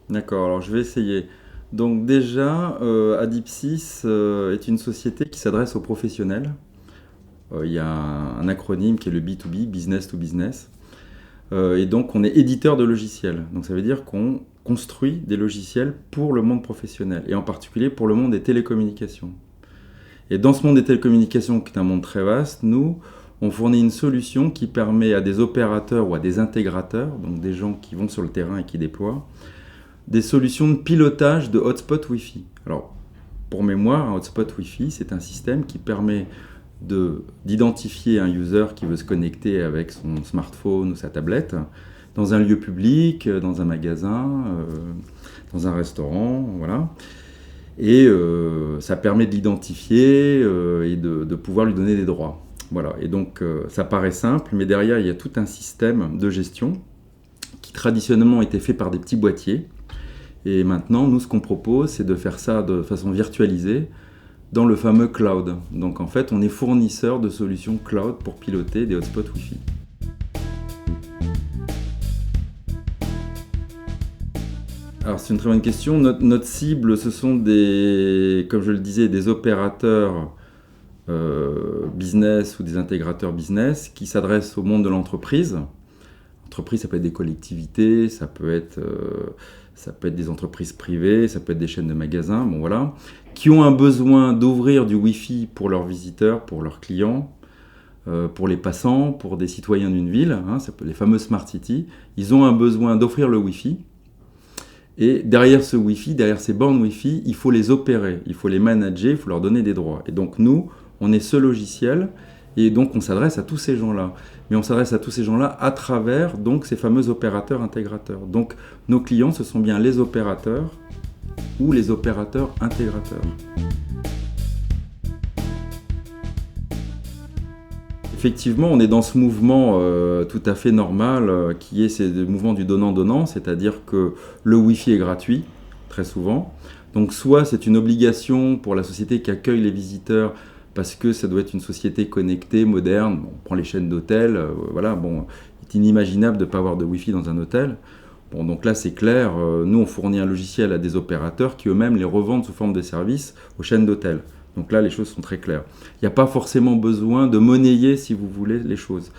D'accord, alors je vais essayer. Donc déjà, Adipsys est une société qui s'adresse aux professionnels. Il y a un acronyme qui est le B2B, Business to Business. Et donc on est éditeur de logiciels. Donc ça veut dire qu'on construit des logiciels pour le monde professionnel, et en particulier pour le monde des télécommunications. Et dans ce monde des télécommunications, qui est un monde très vaste, nous, on fournit une solution qui permet à des opérateurs ou à des intégrateurs, donc des gens qui vont sur le terrain et qui déploient, des solutions de pilotage de hotspot Wi-Fi. Alors, pour mémoire, un hotspot Wi-Fi, c'est un système qui permet d'identifier un user qui veut se connecter avec son smartphone ou sa tablette dans un lieu public, dans un magasin, dans un restaurant, voilà. Et ça permet de l'identifier et de pouvoir lui donner des droits. Voilà. Et donc, ça paraît simple, mais derrière, il y a tout un système de gestion qui traditionnellement était fait par des petits boîtiers. Et maintenant, nous, ce qu'on propose, c'est de faire ça de façon virtualisée dans le fameux cloud. Donc en fait, on est fournisseur de solutions cloud pour piloter des hotspots Wi-Fi. Alors c'est une très bonne question. Notre cible, ce sont comme je le disais, des opérateurs business ou des intégrateurs business qui s'adressent au monde de l'entreprise. L'entreprise, ça peut être des collectivités, ça peut être des entreprises privées, ça peut être des chaînes de magasins, bon voilà, qui ont un besoin d'ouvrir du Wi-Fi pour leurs visiteurs, pour leurs clients, pour les passants, pour des citoyens d'une ville, ça peut les fameux Smart City. Ils ont un besoin d'offrir le Wi-Fi. Et derrière ce Wi-Fi, derrière ces bornes Wi-Fi, il faut les opérer, il faut les manager, il faut leur donner des droits. Et donc nous, on est ce logiciel, et donc on s'adresse à tous ces gens-là. Mais on s'adresse à tous ces gens-là à travers donc ces fameux opérateurs intégrateurs. Donc nos clients, ce sont bien les opérateurs ou les opérateurs intégrateurs. Effectivement, on est dans ce mouvement tout à fait normal qui est le mouvement du donnant-donnant, c'est-à-dire que le Wi-Fi est gratuit, très souvent. Donc soit c'est une obligation pour la société qui accueille les visiteurs parce que ça doit être une société connectée, moderne. Bon, on prend les chaînes d'hôtels, voilà, bon, il est inimaginable de ne pas avoir de Wi-Fi dans un hôtel. Bon, donc là, c'est clair, nous, on fournit un logiciel à des opérateurs qui eux-mêmes les revendent sous forme de service aux chaînes d'hôtels. Donc là, les choses sont très claires. Il n'y a pas forcément besoin de monnayer, si vous voulez, les choses.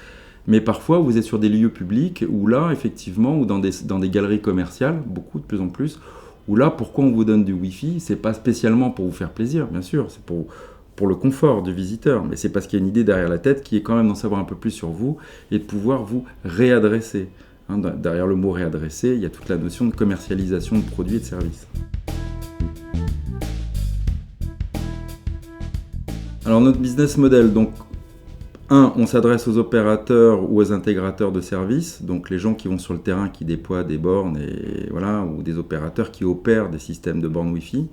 Mais parfois, vous êtes sur des lieux publics où là, effectivement, ou dans des galeries commerciales, beaucoup, de plus en plus, où là, pourquoi on vous donne du Wi-Fi ? C'est pas spécialement pour vous faire plaisir, bien sûr, c'est pour le confort du visiteur, mais c'est parce qu'il y a une idée derrière la tête qui est quand même d'en savoir un peu plus sur vous et de pouvoir vous réadresser. Derrière le mot réadresser, il y a toute la notion de commercialisation de produits et de services. Alors notre business model, donc on s'adresse aux opérateurs ou aux intégrateurs de services, donc les gens qui vont sur le terrain, qui déploient des bornes, et voilà, ou des opérateurs qui opèrent des systèmes de bornes Wi-Fi.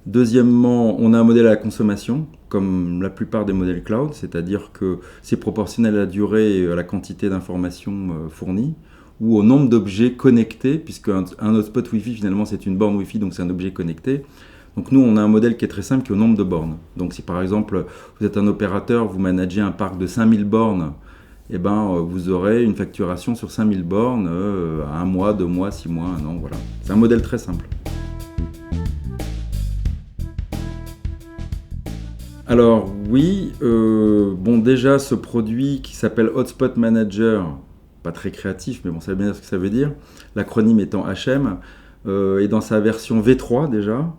Deuxièmement, on a un modèle à la consommation, comme la plupart des modèles cloud, c'est-à-dire que c'est proportionnel à la durée et à la quantité d'informations fournies, ou au nombre d'objets connectés, puisque un hotspot Wi-Fi, finalement, c'est une borne Wi-Fi, donc c'est un objet connecté. Donc nous, on a un modèle qui est très simple, qui est au nombre de bornes. Donc si par exemple, vous êtes un opérateur, vous managez un parc de 5000 bornes, eh ben, vous aurez une facturation sur 5000 bornes à 1 mois, 2 mois, 6 mois, 1 an, voilà. C'est un modèle très simple. Alors oui, déjà ce produit qui s'appelle Hotspot Manager, pas très créatif, mais bon, ça veut bien dire ce que ça veut dire, l'acronyme étant HM, est dans sa version V3 déjà.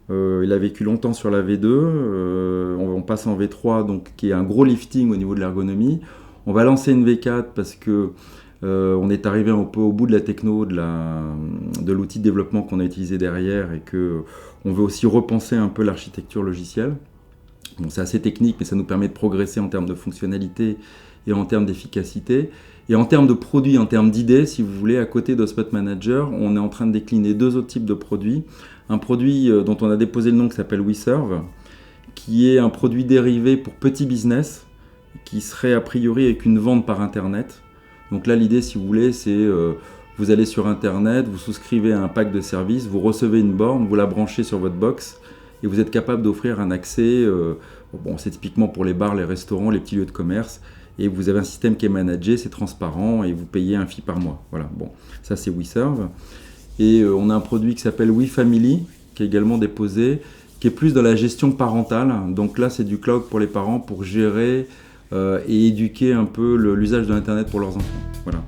Il a vécu longtemps sur la V2, on passe en V3, donc, qui est un gros lifting au niveau de l'ergonomie. On va lancer une V4 parce que on est arrivé un peu au bout de la techno, de l'outil de développement qu'on a utilisé derrière, et qu'on veut aussi repenser un peu l'architecture logicielle. Bon, c'est assez technique, mais ça nous permet de progresser en termes de fonctionnalité et en termes d'efficacité. Et en termes de produits, en termes d'idées, si vous voulez, à côté d'Hotspot Manager, on est en train de décliner 2 autres types de produits. Un produit dont on a déposé le nom qui s'appelle WeServe, qui est un produit dérivé pour petit business, qui serait a priori avec une vente par Internet. Donc là, l'idée, si vous voulez, c'est vous allez sur Internet, vous souscrivez à un pack de services, vous recevez une borne, vous la branchez sur votre box, et vous êtes capable d'offrir un accès, bon, c'est typiquement pour les bars, les restaurants, les petits lieux de commerce, et vous avez un système qui est managé, c'est transparent, et vous payez un fee par mois. Voilà, bon, ça c'est WeServe. Et on a un produit qui s'appelle WeFamily, qui est également déposé, qui est plus dans la gestion parentale. Donc là, c'est du cloud pour les parents pour gérer et éduquer un peu l'usage de l'Internet pour leurs enfants. Voilà.